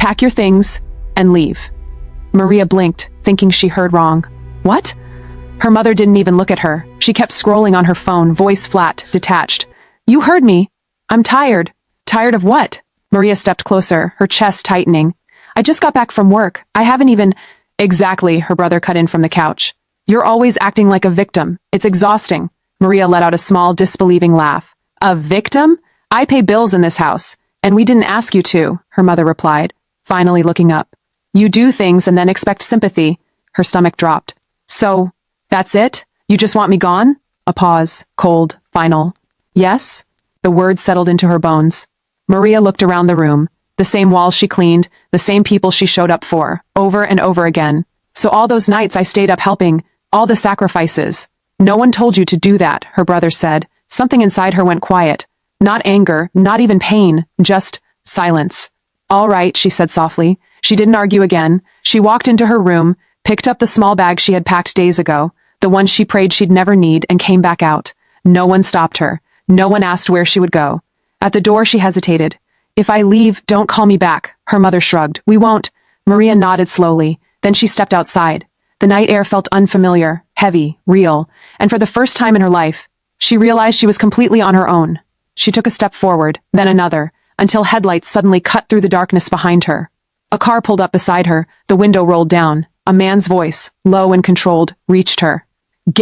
Pack your things and leave." Maria blinked, thinking she heard wrong. What? Her mother didn't even look at her. She kept scrolling on her phone, voice flat, detached. "You heard me. I'm tired." "Tired of what?" Maria stepped closer, her chest tightening. "I just got back from work. I haven't even—" "Exactly," her brother cut in from the couch. "You're always acting like a victim. It's exhausting." Maria let out a small, disbelieving laugh. "A victim? I pay bills in this house. And we didn't ask you to," her mother replied, finally looking up. "You do things and then expect sympathy." Her stomach dropped. "So, that's it? You just want me gone?" A pause, cold, final. "Yes?" The words settled into her bones. Maria looked around the room. The same walls she cleaned, the same people she showed up for, over and over again. "So all those nights I stayed up helping, all the sacrifices." "No one told you to do that," her brother said. Something inside her went quiet. Not anger, not even pain, just silence. "All right," she said softly. She didn't argue again. She walked into her room, picked up the small bag she had packed days ago, the one she prayed she'd never need, and came back out. No one stopped her. No one asked where she would go. At the door she hesitated. "If I leave, don't call me back." Her mother shrugged. "We won't." Maria nodded slowly. Then she stepped outside. The night air felt unfamiliar, heavy, real, and for the first time in her life, she realized she was completely on her own. She took a step forward, then another, until headlights suddenly cut through the darkness behind her. A car pulled up beside her, the window rolled down. A man's voice, low and controlled, reached her.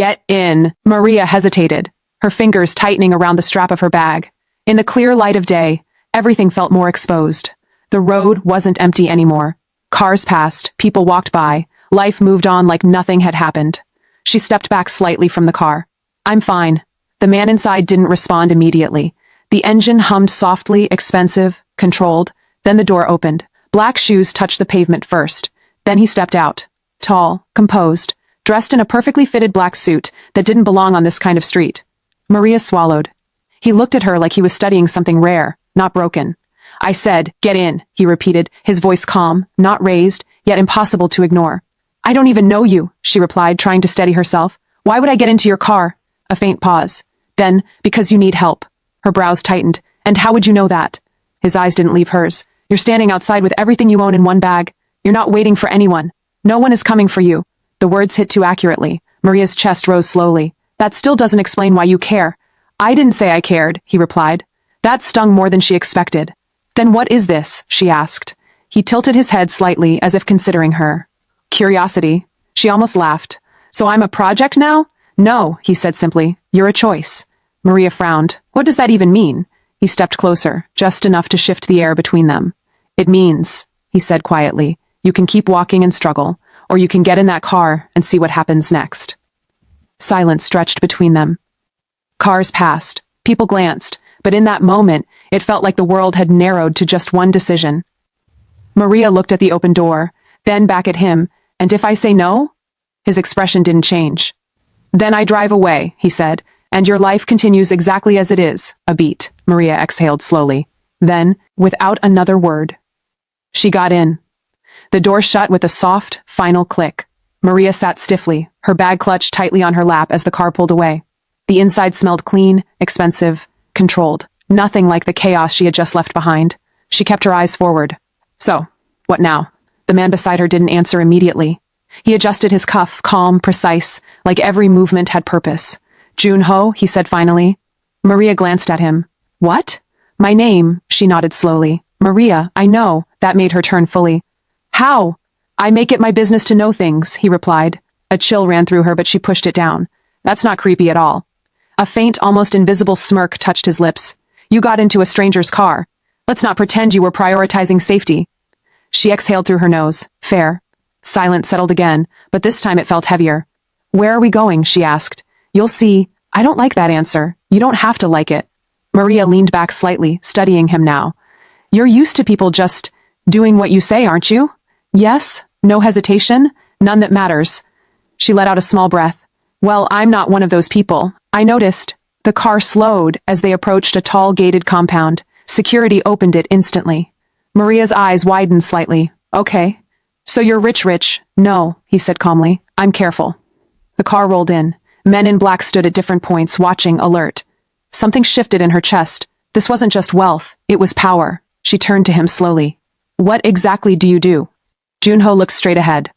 "Get in!" Maria hesitated, her fingers tightening around the strap of her bag. In the clear light of day, everything felt more exposed. The road wasn't empty anymore. Cars passed, people walked by, life moved on like nothing had happened. She stepped back slightly from the car. "I'm fine." The man inside didn't respond immediately. The engine hummed softly, expensive, controlled. Then the door opened. Black shoes touched the pavement first. Then he stepped out. Tall, composed, dressed in a perfectly fitted black suit that didn't belong on this kind of street. Maria swallowed. He looked at her like he was studying something rare, not broken. "I said, get in," he repeated, his voice calm, not raised, yet impossible to ignore. "I don't even know you," she replied, trying to steady herself. "Why would I get into your car?" A faint pause. Then, "Because you need help." Her brows tightened. "And how would you know that?" His eyes didn't leave hers. "You're standing outside with everything you own in one bag. You're not waiting for anyone. No one is coming for you." The words hit too accurately. Maria's chest rose slowly. "That still doesn't explain why you care." "I didn't say I cared," he replied. That stung more than she expected. "Then what is this?" she asked. He tilted his head slightly, as if considering her. "Curiosity." She almost laughed. "So I'm a project now?" "No," he said simply. "You're a choice." Maria frowned. "What does that even mean?" He stepped closer, just enough to shift the air between them. "It means," he said quietly, "you can keep walking and struggle, or you can get in that car and see what happens next." Silence stretched between them. Cars passed. People glanced. But in that moment, it felt like the world had narrowed to just one decision. Maria looked at the open door, then back at him. "And if I say no?" His expression didn't change. "Then I drive away," he said, "and your life continues exactly as it is." A beat. Maria exhaled slowly. Then, without another word, she got in. The door shut with a soft, final click. Maria sat stiffly, her bag clutched tightly on her lap as the car pulled away. The inside smelled clean, expensive, controlled. Nothing like the chaos she had just left behind. She kept her eyes forward. "So, what now?" The man beside her didn't answer immediately. He adjusted his cuff, calm, precise, like every movement had purpose. "Joon-Ho," he said finally. Maria glanced at him. "What?" "My name," she nodded slowly. "Maria, I know." That made her turn fully. "How?" "I make it my business to know things," he replied. A chill ran through her, but she pushed it down. "That's not creepy at all." A faint, almost invisible smirk touched his lips. "You got into a stranger's car. Let's not pretend you were prioritizing safety." She exhaled through her nose. "Fair." Silence settled again, but this time it felt heavier. "Where are we going?" she asked. "You'll see." "I don't like that answer." "You don't have to like it." Maria leaned back slightly, studying him now. "You're used to people just doing what you say, aren't you?" "Yes." No hesitation. "None that matters." She let out a small breath. "Well, I'm not one of those people." I noticed. The car slowed as they approached a tall gated compound. Security opened it instantly. Maria's eyes widened slightly. "Okay. So you're rich. "No," he said calmly. "I'm careful." The car rolled in. Men in black stood at different points, watching, alert. Something shifted in her chest. This wasn't just wealth, it was power. She turned to him slowly. What exactly do you do? Joon-Ho looked straight ahead.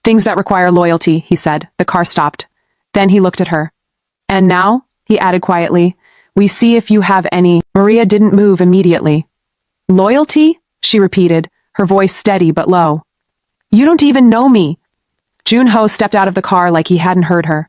Things that require loyalty, he said. The car stopped. Then he looked at her. And now, he added quietly, we see if you have any. Maria didn't move immediately. Loyalty? She repeated, her voice steady but low. You don't even know me. Joon-Ho stepped out of the car like he hadn't heard her.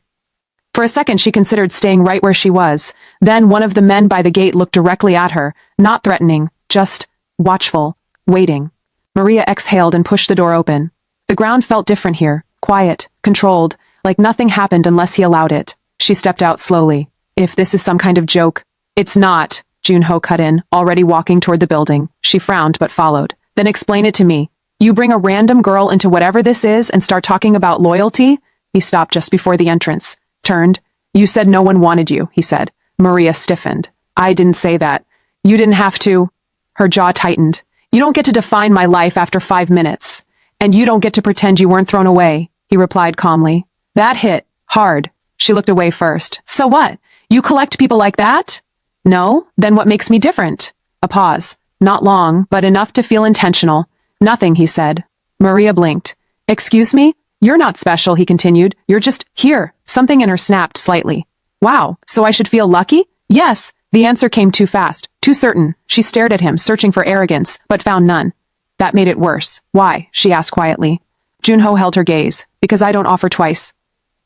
For a second she considered staying right where she was. Then one of the men by the gate looked directly at her, not threatening, just watchful, waiting. Maria exhaled and pushed the door open. The ground felt different here, quiet, controlled, like nothing happened unless he allowed it. She stepped out slowly. If this is some kind of joke. It's not, Joon-Ho cut in, already walking toward the building. She frowned but followed. Then explain it to me. You bring a random girl into whatever this is and start talking about loyalty? He stopped just before the entrance. Turned. You said no one wanted you, he said. Maria stiffened. I didn't say that. You didn't have to. Her jaw tightened. You don't get to define my life after 5 minutes. And you don't get to pretend you weren't thrown away, he replied calmly. That hit. Hard. She looked away first. So what? You collect people like that? No? Then what makes me different? A pause. Not long, but enough to feel intentional. Nothing, he said. Maria blinked. Excuse me? You're not special, he continued. You're just here. Something in her snapped slightly. Wow, so I should feel lucky? Yes. The answer came too fast, too certain. She stared at him, searching for arrogance, but found none. That made it worse. Why? She asked quietly. Joon-Ho held her gaze. Because I don't offer twice.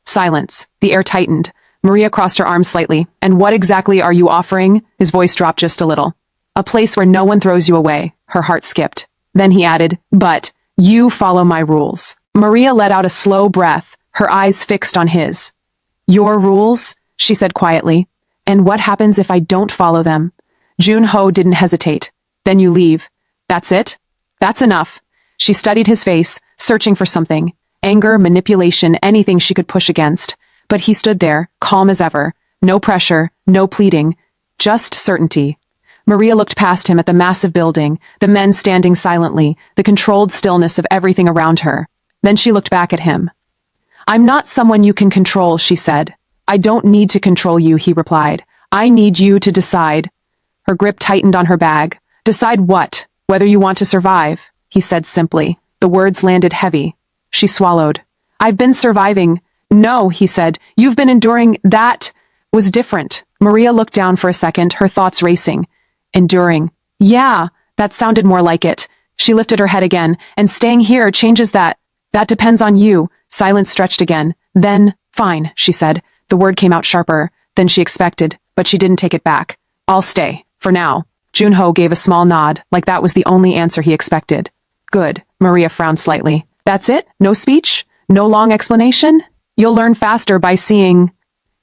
Silence. The air tightened. Maria crossed her arms slightly. And what exactly are you offering? His voice dropped just a little. A place where no one throws you away. Her heart skipped. Then he added, but you follow my rules. Maria let out a slow breath, her eyes fixed on his. Your rules? She said quietly. And what happens if I don't follow them? Joon-Ho didn't hesitate. Then you leave. That's it? That's enough. She studied his face, searching for something. Anger, manipulation, anything she could push against. But he stood there, calm as ever. No pressure, no pleading. Just certainty. Maria looked past him at the massive building, the men standing silently, the controlled stillness of everything around her. Then she looked back at him. I'm not someone you can control, she said. I don't need to control you, he replied. I need you to decide. Her grip tightened on her bag. Decide what? Whether you want to survive, he said simply. The words landed heavy. She swallowed. I've been surviving. No, he said. You've been enduring. That was different. Maria looked down for a second, her thoughts racing. Enduring. Yeah, that sounded more like it. She lifted her head again. And staying here changes that. That depends on you. Silence stretched again. Then, fine, she said. The word came out sharper than she expected, but she didn't take it back. I'll stay. For now. Joon-Ho gave a small nod, like that was the only answer he expected. Good. Maria frowned slightly. That's it? No speech? No long explanation? You'll learn faster by seeing.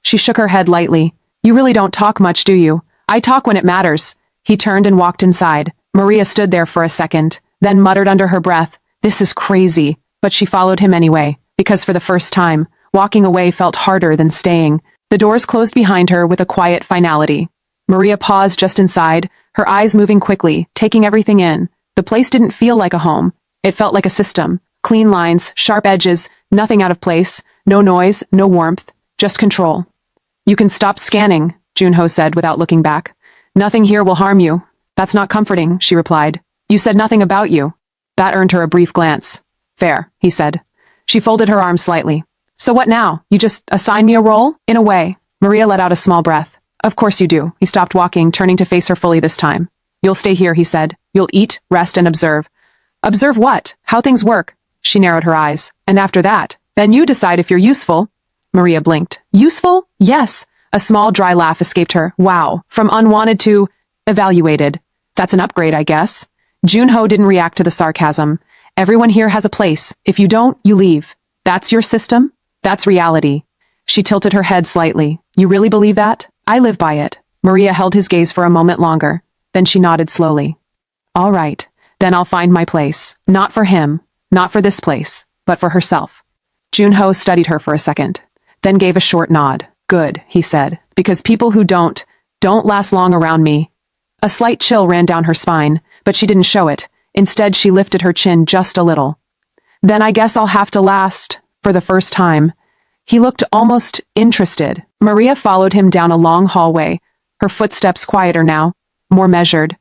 She shook her head lightly. You really don't talk much, do you? I talk when it matters. He turned and walked inside. Maria stood there for a second, then muttered under her breath, this is crazy. But she followed him anyway, because for the first time, walking away felt harder than staying. The doors closed behind her with a quiet finality. Maria paused just inside, her eyes moving quickly, taking everything in. The place didn't feel like a home. It felt like a system. Clean lines, sharp edges, nothing out of place, no noise, no warmth, just control. You can stop scanning, Joon-Ho said without looking back. Nothing here will harm you. That's not comforting, she replied. You said nothing about you. That earned her a brief glance. Fair, he said. She folded her arms slightly. So what now? You just assign me a role? In a way. Maria let out a small breath. Of course you do. He stopped walking, turning to face her fully this time. You'll stay here, he said. You'll eat, rest, and observe. Observe what? How things work? She narrowed her eyes. And after that, then you decide if you're useful. Maria blinked. Useful? Yes. A small dry laugh escaped her. Wow. From unwanted to evaluated. That's an upgrade, I guess. Joon-Ho didn't react to the sarcasm. Everyone here has a place. If you don't, you leave. That's your system? That's reality. She tilted her head slightly. You really believe that? I live by it. Maria held his gaze for a moment longer. Then she nodded slowly. All right. Then I'll find my place. Not for him. Not for this place. But for herself. Joon-Ho studied her for a second. Then gave a short nod. Good, he said. Because people who don't last long around me. A slight chill ran down her spine, but she didn't show it. Instead, she lifted her chin just a little. Then I guess I'll have to last, for the first time. He looked almost interested. Maria followed him down a long hallway, her footsteps quieter now, more measured.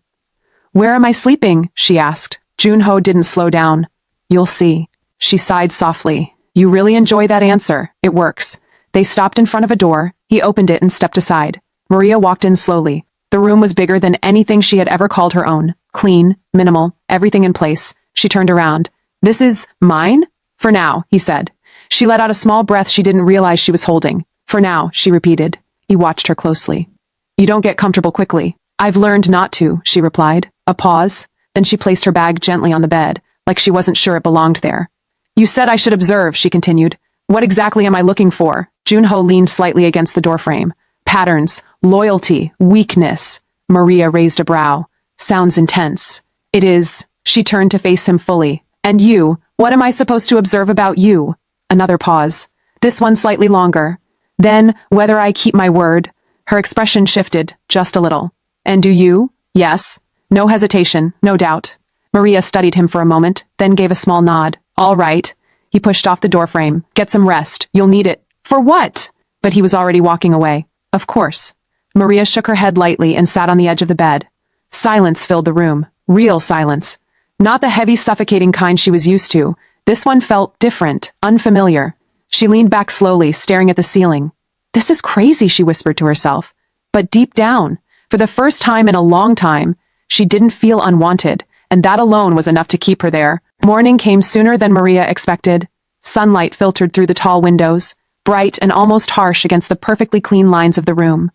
Where am I sleeping? She asked. Joon-Ho didn't slow down. You'll see. She sighed softly. You really enjoy that answer. It works. They stopped in front of a door. He opened it and stepped aside. Maria walked in slowly. The room was bigger than anything she had ever called her own. Clean, minimal, everything in place. She turned around. This is mine? For now, he said. She let out a small breath she didn't realize she was holding. For now, she repeated. He watched her closely. You don't get comfortable quickly. I've learned not to, she replied. A pause. Then she placed her bag gently on the bed, like she wasn't sure it belonged there. You said I should observe, she continued. What exactly am I looking for? Joon-Ho leaned slightly against the doorframe. Patterns, loyalty, weakness. Maria raised a brow. Sounds intense. It is. She turned to face him fully. And you, what am I supposed to observe about you? Another pause. This one slightly longer. Then, whether I keep my word. Her expression shifted, just a little. And do you? Yes. No hesitation, no doubt. Maria studied him for a moment, then gave a small nod. All right. He pushed off the doorframe. Get some rest. You'll need it. For what? But he was already walking away. Of course. Maria shook her head lightly and sat on the edge of the bed. Silence filled the room. Real silence. Not the heavy, suffocating kind she was used to. This one felt different, unfamiliar. She leaned back slowly, staring at the ceiling. This is crazy, she whispered to herself. But deep down, for the first time in a long time, she didn't feel unwanted, and that alone was enough to keep her there. Morning came sooner than Maria expected. Sunlight filtered through the tall windows, bright and almost harsh against the perfectly clean lines of the room.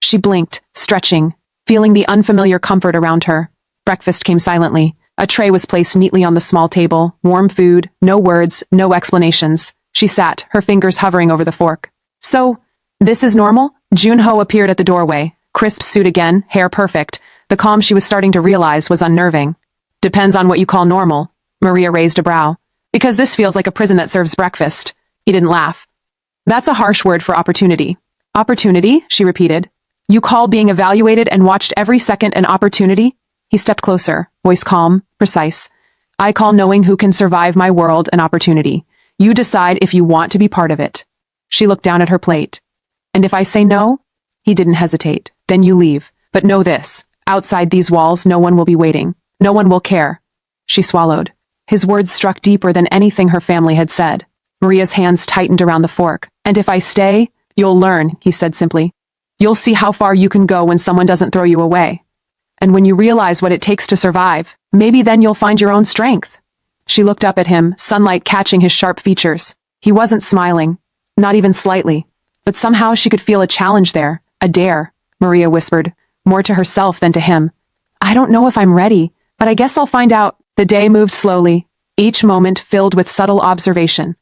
She blinked, stretching, feeling the unfamiliar comfort around her. Breakfast came silently. A tray was placed neatly on the small table, warm food, no words, no explanations. She sat, her fingers hovering over the fork. So, this is normal? Joon-Ho appeared at the doorway, crisp suit again, hair perfect. The calm she was starting to realize was unnerving. Depends on what you call normal. Maria raised a brow. Because this feels like a prison that serves breakfast. He didn't laugh. That's a harsh word for opportunity. Opportunity? She repeated. You call being evaluated and watched every second an opportunity? He stepped closer, voice calm, precise. I call knowing who can survive my world an opportunity. You decide if you want to be part of it. She looked down at her plate. And if I say no? He didn't hesitate. Then you leave. But know this. Outside these walls, no one will be waiting. No one will care. She swallowed. His words struck deeper than anything her family had said. Maria's hands tightened around the fork. And if I stay, you'll learn, he said simply. You'll see how far you can go when someone doesn't throw you away. And when you realize what it takes to survive, maybe then you'll find your own strength. She looked up at him, sunlight catching his sharp features. He wasn't smiling, not even slightly. But somehow she could feel a challenge there, a dare, Maria whispered, more to herself than to him. I don't know if I'm ready, but I guess I'll find out. The day moved slowly, each moment filled with subtle observation.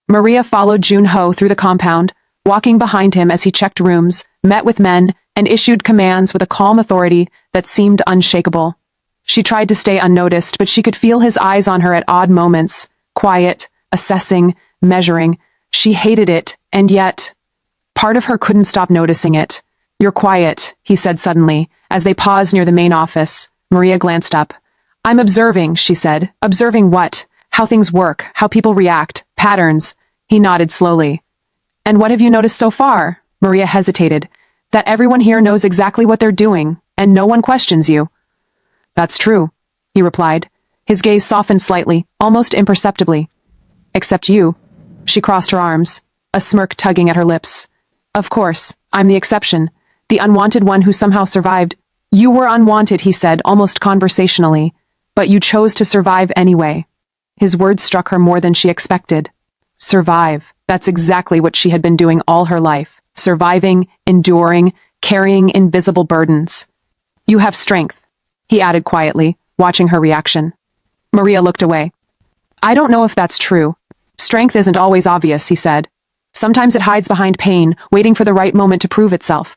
Maria followed Joon-Ho through the compound, walking behind him as he checked rooms, met with men, and issued commands with a calm authority that seemed unshakable. She tried to stay unnoticed, but she could feel his eyes on her at odd moments, quiet, assessing, measuring. She hated it, and yet, part of her couldn't stop noticing it. You're quiet, he said suddenly, as they paused near the main office. Maria glanced up. I'm observing, she said. Observing what? How things work, how people react, patterns. He nodded slowly. And what have you noticed so far? Maria hesitated. That everyone here knows exactly what they're doing, and no one questions you. That's true, he replied. His gaze softened slightly, almost imperceptibly. Except you. She crossed her arms, a smirk tugging at her lips. Of course, I'm the exception, the unwanted one who somehow survived. You were unwanted, he said, almost conversationally, but you chose to survive anyway. His words struck her more than she expected. Survive. That's exactly what she had been doing all her life. Surviving, enduring, carrying invisible burdens. You have strength, he added quietly, watching her reaction. Maria looked away. I don't know if that's true. Strength isn't always obvious, he said. Sometimes it hides behind pain, waiting for the right moment to prove itself.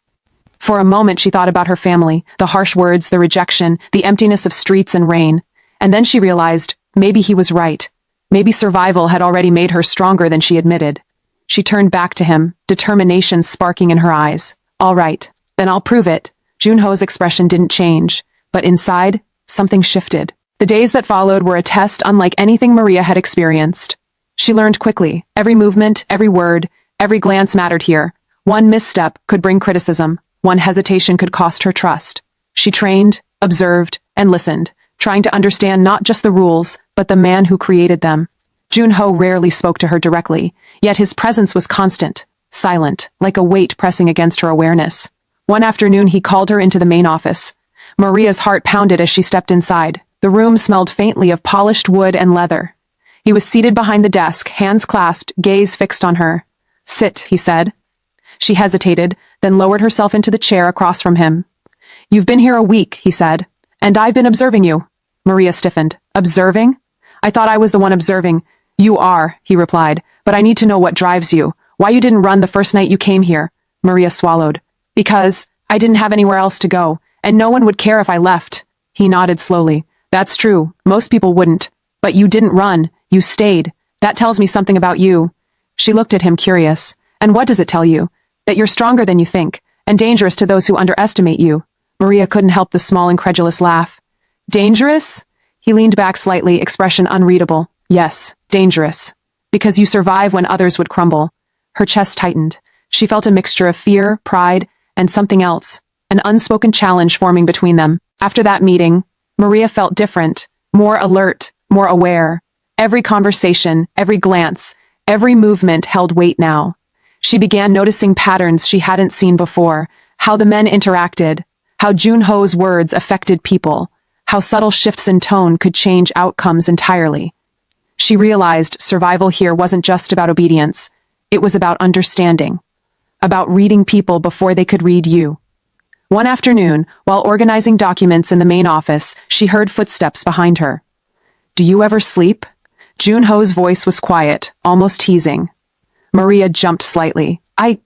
For a moment she thought about her family, the harsh words, the rejection, the emptiness of streets and rain. And then she realized, maybe he was right. Maybe survival had already made her stronger than she admitted. She turned back to him, determination sparking in her eyes. All right, then I'll prove it. Joon-Ho's expression didn't change, but inside, something shifted. The days that followed were a test unlike anything Maria had experienced. She learned quickly. Every movement, every word, every glance mattered here. One misstep could bring criticism. One hesitation could cost her trust. She trained, observed, and listened, trying to understand not just the rules, but the man who created them. Joon-Ho rarely spoke to her directly, yet his presence was constant, silent, like a weight pressing against her awareness. One afternoon he called her into the main office. Maria's heart pounded as she stepped inside. The room smelled faintly of polished wood and leather. He was seated behind the desk, hands clasped, gaze fixed on her. "Sit," he said. She hesitated, then lowered herself into the chair across from him. "You've been here a week," he said, "and I've been observing you." Maria stiffened. "Observing? I thought I was the one observing." "You are," he replied, "but I need to know what drives you. Why you didn't run the first night you came here." Maria swallowed. "Because I didn't have anywhere else to go, and no one would care if I left." He nodded slowly. "That's true. Most people wouldn't. But you didn't run. You stayed. That tells me something about you." She looked at him, curious. "And what does it tell you?" "That you're stronger than you think, and dangerous to those who underestimate you." Maria couldn't help the small, incredulous laugh. "Dangerous?" He leaned back slightly, expression unreadable. "Yes, dangerous. Because you survive when others would crumble." Her chest tightened. She felt a mixture of fear, pride, and something else, an unspoken challenge forming between them. After that meeting, Maria felt different, more alert, more aware. Every conversation, every glance, every movement held weight now. She began noticing patterns she hadn't seen before, how the men interacted, how Joon-Ho's words affected people, how subtle shifts in tone could change outcomes entirely. She realized survival here wasn't just about obedience. It was about understanding, about reading people before they could read you. One afternoon, while organizing documents in the main office, she heard footsteps behind her. "Do you ever sleep?" Joon-Ho's voice was quiet, almost teasing. Maria jumped slightly. "I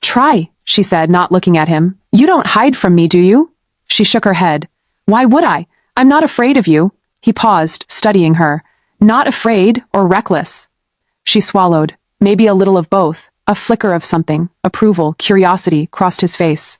try," she said, not looking at him. "You don't hide from me, do you?" She shook her head. "Why would I? I'm not afraid of you." He paused, studying her. "Not afraid or reckless." She swallowed. Maybe a little of both. A flicker of something, approval, curiosity, crossed his face.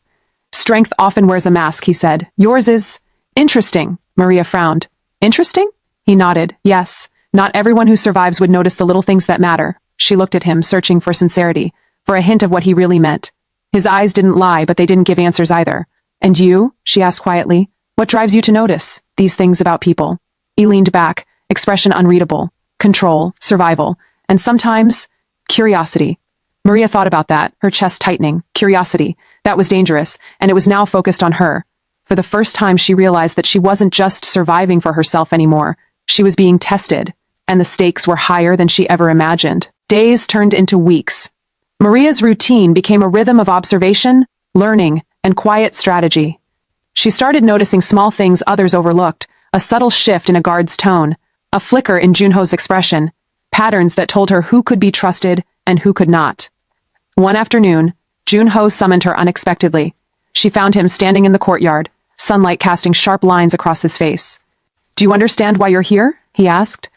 "Strength often wears a mask," he said. "Yours is interesting." Maria frowned. "Interesting?" He nodded. "Yes. Not everyone who survives would notice the little things that matter." She looked at him, searching for sincerity, for a hint of what he really meant. His eyes didn't lie, but they didn't give answers either. "And you?" she asked quietly. "What drives you to notice these things about people?" He leaned back, expression unreadable. Control, survival, and sometimes curiosity. Maria thought about that, her chest tightening. Curiosity. That was dangerous, and it was now focused on her. For the first time she realized that she wasn't just surviving for herself anymore. She was being tested, and the stakes were higher than she ever imagined. Days turned into weeks. Maria's routine became a rhythm of observation, learning, and quiet strategy. She started noticing small things others overlooked, a subtle shift in a guard's tone, a flicker in Joon-Ho's expression, patterns that told her who could be trusted and who could not. One afternoon, Joon-Ho summoned her unexpectedly. She found him standing in the courtyard, sunlight casting sharp lines across his face. "Do you understand why you're here?" he asked.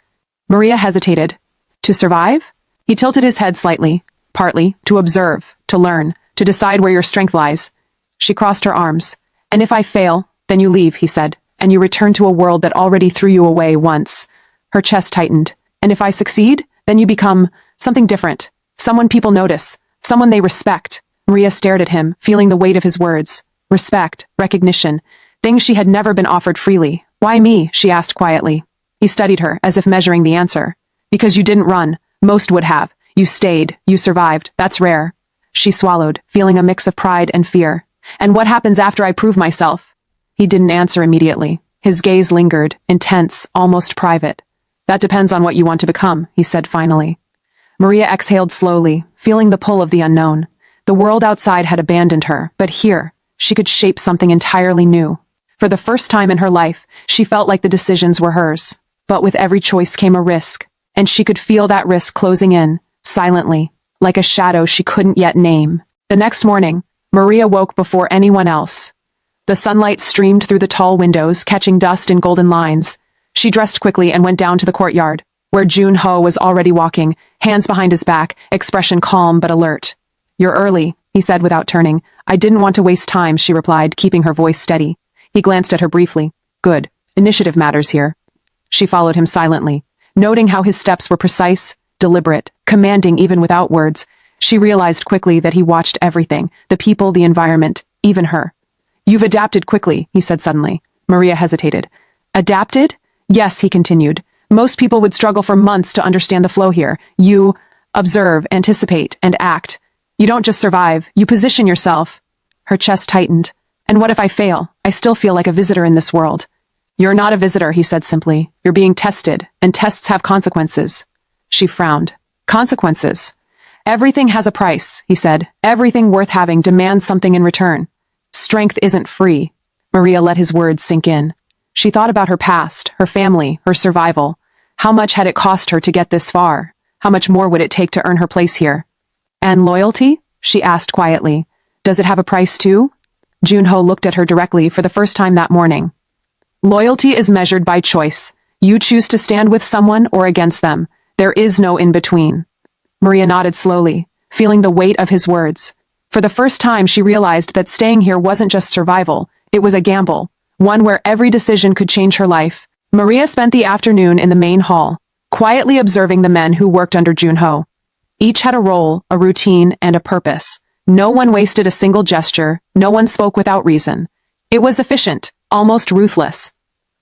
Maria hesitated. "To survive?" He tilted his head slightly. "Partly. To observe, to learn, to decide where your strength lies." She crossed her arms. "And if I fail, then you leave," he said, "and you return to a world that already threw you away once." Her chest tightened. "And if I succeed, then you become something different, someone people notice, someone they respect." Maria stared at him, feeling the weight of his words. Respect, recognition, things she had never been offered freely. "Why me?" she asked quietly. He studied her, as if measuring the answer. "Because you didn't run. Most would have. You stayed. You survived. That's rare." She swallowed, feeling a mix of pride and fear. "And what happens after I prove myself?" He didn't answer immediately. His gaze lingered, intense, almost private. "That depends on what you want to become," he said finally. Maria exhaled slowly, feeling the pull of the unknown. The world outside had abandoned her, but here, she could shape something entirely new. For the first time in her life, she felt like the decisions were hers. But with every choice came a risk, and she could feel that risk closing in, silently, like a shadow she couldn't yet name. The next morning, Maria woke before anyone else. The sunlight streamed through the tall windows, catching dust in golden lines. She dressed quickly and went down to the courtyard, where Joon-Ho was already walking, hands behind his back, expression calm but alert. "You're early," he said without turning. "I didn't want to waste time," she replied, keeping her voice steady. He glanced at her briefly. "Good. Initiative matters here." She followed him silently, noting how his steps were precise, deliberate, commanding even without words. She realized quickly that he watched everything, the people, the environment, even her. "You've adapted quickly," he said suddenly. Maria hesitated. Adapted? Yes, he continued. Most people would struggle for months to understand the flow here. You observe, anticipate, and act. You don't just survive, you position yourself. Her chest tightened. And what if I fail? I still feel like a visitor in this world. You're not a visitor, he said simply. You're being tested, and tests have consequences. She frowned. Consequences? Everything has a price, he said. Everything worth having demands something in return. Strength isn't free. Maria let his words sink in. She thought about her past, her family, her survival. How much had it cost her to get this far? How much more would it take to earn her place here? And loyalty? She asked quietly. Does it have a price too? Joon-Ho looked at her directly for the first time that morning. Loyalty is measured by choice. You choose to stand with someone or against them. There is no in-between. Maria nodded slowly, feeling the weight of his words. For the first time she realized that staying here wasn't just survival, it was a gamble, one where every decision could change her life. Maria spent the afternoon in the main hall, quietly observing the men who worked under Joon-Ho. Each had a role, a routine, and a purpose. No one wasted a single gesture, no one spoke without reason. It was efficient, almost ruthless.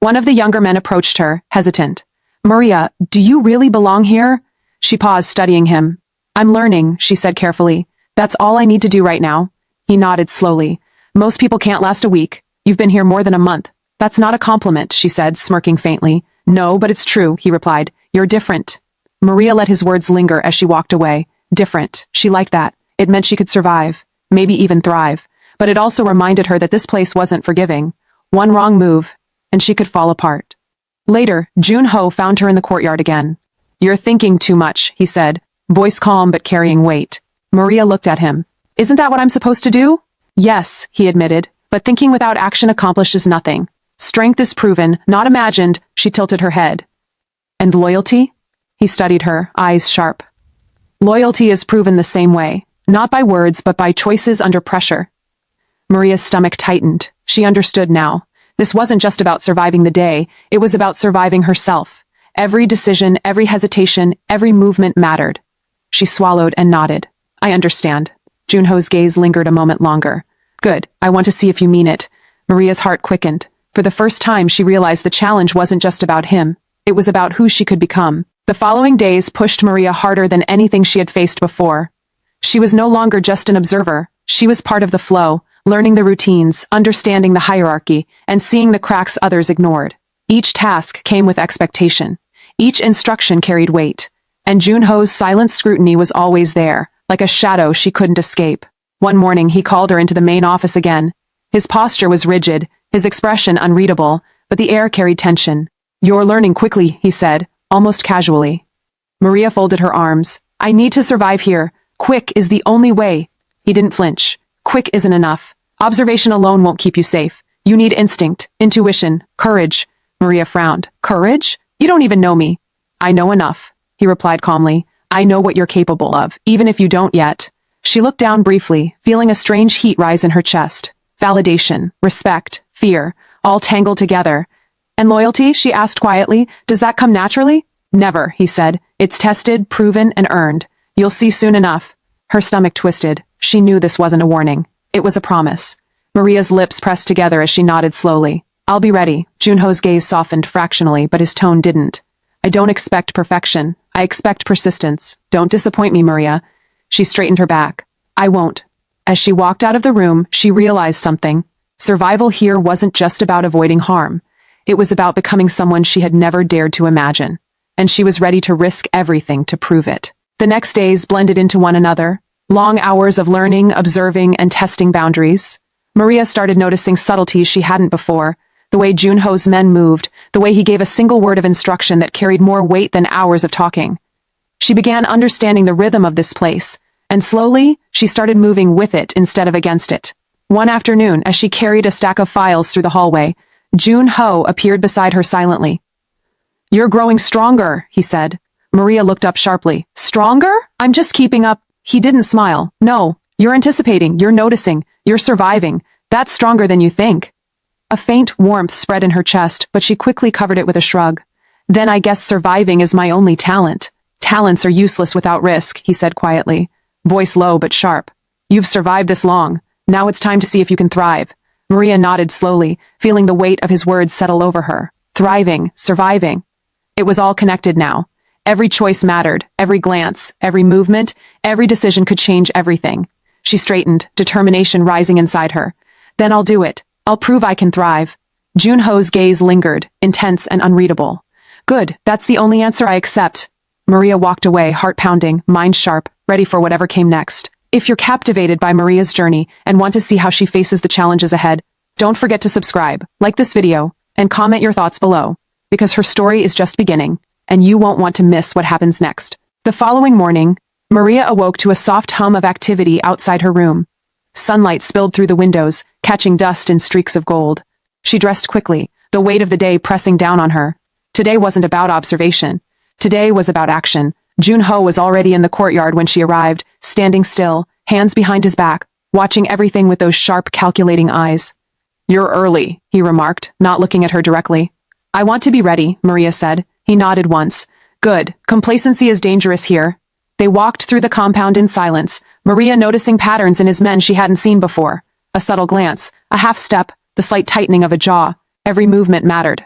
One of the younger men approached her, hesitant. Maria, do you really belong here? She paused, studying him. I'm learning, she said carefully. That's all I need to do right now. He nodded slowly. Most people can't last a week. You've been here more than a month. That's not a compliment, she said, smirking faintly. No, but it's true, he replied. You're different. Maria let his words linger as she walked away. Different. She liked that. It meant she could survive, maybe even thrive. But it also reminded her that this place wasn't forgiving. One wrong move, and she could fall apart. Later, Joon-Ho found her in the courtyard again. You're thinking too much, he said, voice calm but carrying weight. Maria looked at him. Isn't that what I'm supposed to do? Yes, he admitted, but thinking without action accomplishes nothing. Strength is proven, not imagined, she tilted her head. And loyalty? He studied her, eyes sharp. Loyalty is proven the same way, not by words but by choices under pressure. Maria's stomach tightened. She understood now. This wasn't just about surviving the day, it was about surviving herself. Every decision, every hesitation, every movement mattered. She swallowed and nodded. I understand. Joon-Ho's gaze lingered a moment longer. Good, I want to see if you mean it. Maria's heart quickened. For the first time she realized the challenge wasn't just about him. It was about who she could become. The following days pushed Maria harder than anything she had faced before. She was no longer just an observer. She was part of the flow, learning the routines, understanding the hierarchy, and seeing the cracks others ignored. Each task came with expectation. Each instruction carried weight. And Joon-Ho's silent scrutiny was always there, like a shadow she couldn't escape. One morning he called her into the main office again. His posture was rigid, his expression unreadable, but the air carried tension. You're learning quickly, he said, almost casually. Maria folded her arms. I need to survive here. Quick is the only way. He didn't flinch. Quick isn't enough. Observation alone won't keep you safe. You need instinct, intuition, courage. Maria frowned. Courage? You don't even know me. I know enough, he replied calmly. I know what you're capable of, even if you don't yet. She looked down briefly, feeling a strange heat rise in her chest. Validation, respect, fear, all tangled together. And loyalty, she asked quietly, does that come naturally? Never, he said. It's tested, proven, and earned. You'll see soon enough. Her stomach twisted. She knew this wasn't a warning. It was a promise. Maria's lips pressed together as she nodded slowly. I'll be ready. Joon-Ho's gaze softened fractionally, but his tone didn't. I don't expect perfection. I expect persistence. Don't disappoint me, Maria. She straightened her back. I won't. As she walked out of the room, she realized something. Survival here wasn't just about avoiding harm. It was about becoming someone she had never dared to imagine. And she was ready to risk everything to prove it. The next days blended into one another. Long hours of learning, observing, and testing boundaries. Maria started noticing subtleties she hadn't before. The way Joon-Ho's men moved, the way he gave a single word of instruction that carried more weight than hours of talking. She began understanding the rhythm of this place, and slowly, she started moving with it instead of against it. One afternoon, as she carried a stack of files through the hallway, Joon-Ho appeared beside her silently. You're growing stronger, he said. Maria looked up sharply. Stronger? I'm just keeping up. He didn't smile. No, you're anticipating, you're noticing, you're surviving. That's stronger than you think. A faint warmth spread in her chest, but she quickly covered it with a shrug. Then I guess surviving is my only talent. Talents are useless without risk, he said quietly, voice low but sharp. You've survived this long. Now it's time to see if you can thrive. Maria nodded slowly, feeling the weight of his words settle over her. thriving, surviving. It was all connected now. Every choice mattered, every glance, every movement, every decision could change everything. She straightened, determination rising inside her. Then I'll do it. I'll prove I can thrive. Joon-Ho's gaze lingered, intense and unreadable. Good, that's the only answer I accept. Maria walked away, heart pounding, mind sharp, ready for whatever came next. If you're captivated by Maria's journey and want to see how she faces the challenges ahead, don't forget to subscribe, like this video, and comment your thoughts below, because her story is just beginning, and you won't want to miss what happens next. The following morning, Maria awoke to a soft hum of activity outside her room. Sunlight spilled through the windows, catching dust in streaks of gold. She dressed quickly, the weight of the day pressing down on her. Today wasn't about observation. Today was about action. Joon-Ho was already in the courtyard when she arrived, standing still, hands behind his back, watching everything with those sharp, calculating eyes. You're early, he remarked, not looking at her directly. I want to be ready, Maria said. He nodded once. Good. Complacency is dangerous here. They walked through the compound in silence, Maria noticing patterns in his men she hadn't seen before. A subtle glance, a half step, the slight tightening of a jaw. Every movement mattered.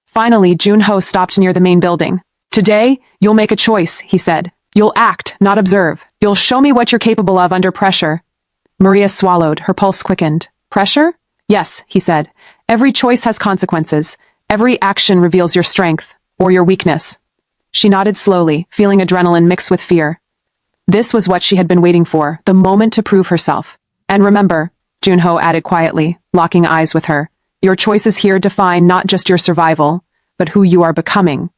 Finally, Joon-Ho stopped near the main building. Today, you'll make a choice, he said. You'll act, not observe. You'll show me what you're capable of under pressure. Maria swallowed, her pulse quickened. Pressure? Yes, he said. Every choice has consequences. Every action reveals your strength, or your weakness. She nodded slowly, feeling adrenaline mix with fear. This was what she had been waiting for, the moment to prove herself. And remember, Joon-Ho added quietly, locking eyes with her, your choices here define not just your survival, but who you are becoming.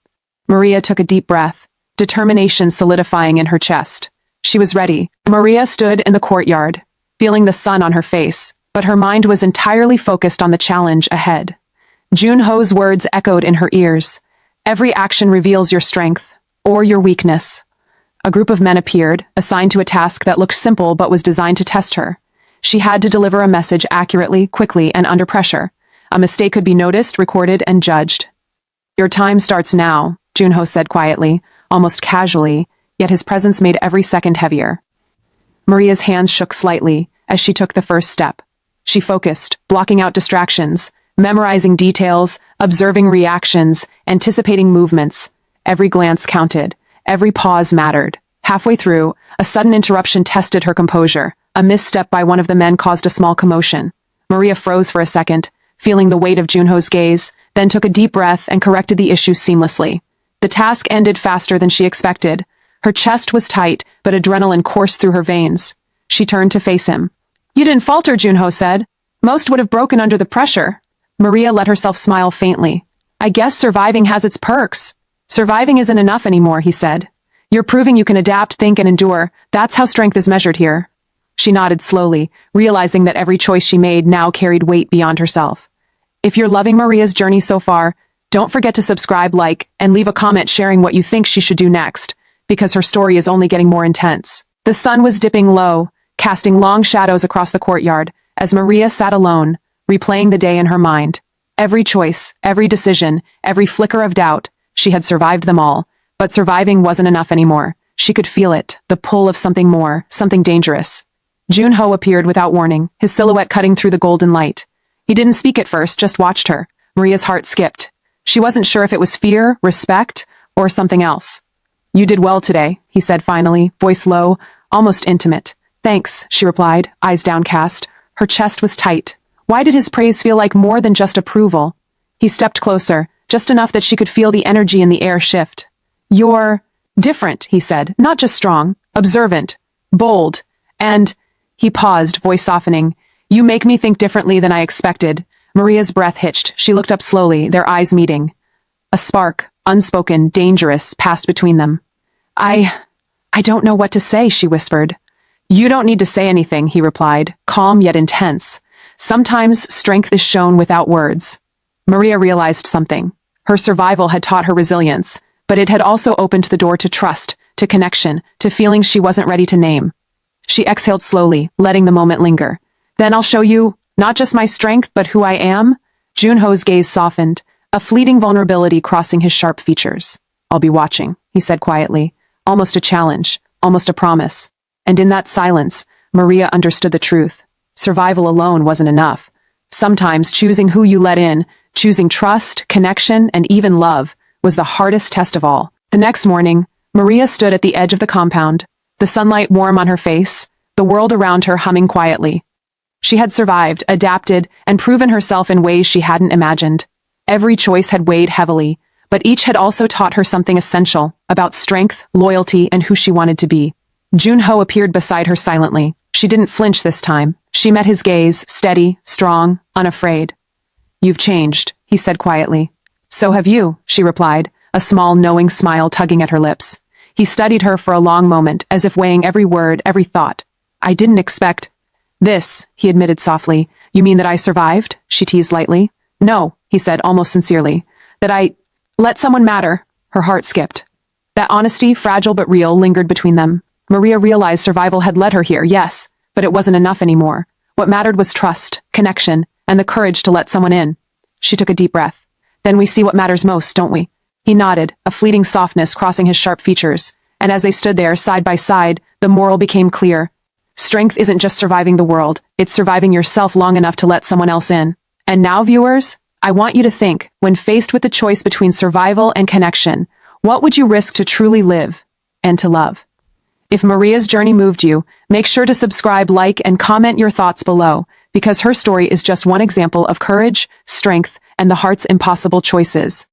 Maria took a deep breath, determination solidifying in her chest. She was ready. Maria stood in the courtyard, feeling the sun on her face, but her mind was entirely focused on the challenge ahead. Joon-Ho's words echoed in her ears. Every action reveals your strength, or your weakness. A group of men appeared, assigned to a task that looked simple but was designed to test her. She had to deliver a message accurately, quickly, and under pressure. A mistake could be noticed, recorded, and judged. Your time starts now, Joon-Ho said quietly, almost casually, yet his presence made every second heavier. Maria's hands shook slightly as she took the first step. She focused, blocking out distractions, memorizing details, observing reactions, anticipating movements. Every glance counted. Every pause mattered. Halfway through, a sudden interruption tested her composure. A misstep by one of the men caused a small commotion. Maria froze for a second, feeling the weight of Joon-Ho's gaze, then took a deep breath and corrected the issue seamlessly. The task ended faster than she expected. Her chest was tight, but adrenaline coursed through her veins. She turned to face him. You didn't falter, Joon-Ho said. Most would have broken under the pressure. Maria let herself smile faintly. I guess surviving has its perks. Surviving isn't enough anymore, he said. You're proving you can adapt, think, and endure. That's how strength is measured here. She nodded slowly, realizing that every choice she made now carried weight beyond herself. If you're loving Maria's journey so far, don't forget to subscribe, like, and leave a comment sharing what you think she should do next, because her story is only getting more intense. The sun was dipping low, casting long shadows across the courtyard, as Maria sat alone, replaying the day in her mind. Every choice, every decision, every flicker of doubt, she had survived them all, but surviving wasn't enough anymore. She could feel it, the pull of something more, something dangerous. Joon-Ho appeared without warning, his silhouette cutting through the golden light. He didn't speak at first, just watched her. Maria's heart skipped. She wasn't sure if it was fear, respect, or something else. You did well today, he said finally, voice low, almost intimate. Thanks, she replied, eyes downcast. Her chest was tight. Why did his praise feel like more than just approval? He stepped closer, just enough that she could feel the energy in the air shift. You're different, he said, not just strong, observant, bold, and... He paused, voice softening. You make me think differently than I expected. Maria's breath hitched. She looked up slowly, their eyes meeting. A spark, unspoken, dangerous, passed between them. I don't know what to say, she whispered. You don't need to say anything, he replied, calm yet intense. Sometimes strength is shown without words. Maria realized something. Her survival had taught her resilience, but it had also opened the door to trust, to connection, to feelings she wasn't ready to name. She exhaled slowly, letting the moment linger. Then I'll show you, not just my strength, but who I am. Joon-Ho's gaze softened, a fleeting vulnerability crossing his sharp features. I'll be watching, he said quietly, almost a challenge, almost a promise. And in that silence, Maria understood the truth. Survival alone wasn't enough. Sometimes choosing who you let in, Choosing trust, connection, and even love was the hardest test of all. The next morning, Maria stood at the edge of the compound, the sunlight warm on her face, the world around her humming quietly. She had survived, adapted, and proven herself in ways she hadn't imagined. Every choice had weighed heavily, but each had also taught her something essential about strength, loyalty, and who she wanted to be. Joon-Ho appeared beside her silently. She didn't flinch this time. She met his gaze, steady, strong, unafraid. "You've changed," he said quietly. "So have you," she replied, a small, knowing smile tugging at her lips. He studied her for a long moment, as if weighing every word, every thought. "I didn't expect this," he admitted softly. "You mean that I survived?" she teased lightly. "No," he said almost sincerely. "That I let someone matter." Her heart skipped. That honesty, fragile but real, lingered between them. Maria realized survival had led her here, yes, but it wasn't enough anymore. What mattered was trust, connection, and the courage to let someone in. She took a deep breath. "Then we see what matters most, don't we?" He nodded, a fleeting softness crossing his sharp features, and as they stood there, side by side, the moral became clear. Strength isn't just surviving the world, it's surviving yourself long enough to let someone else in. And now, viewers, I want you to think, when faced with the choice between survival and connection, what would you risk to truly live and to love? If Maria's journey moved you, make sure to subscribe, like, and comment your thoughts below, because her story is just one example of courage, strength, and the heart's impossible choices.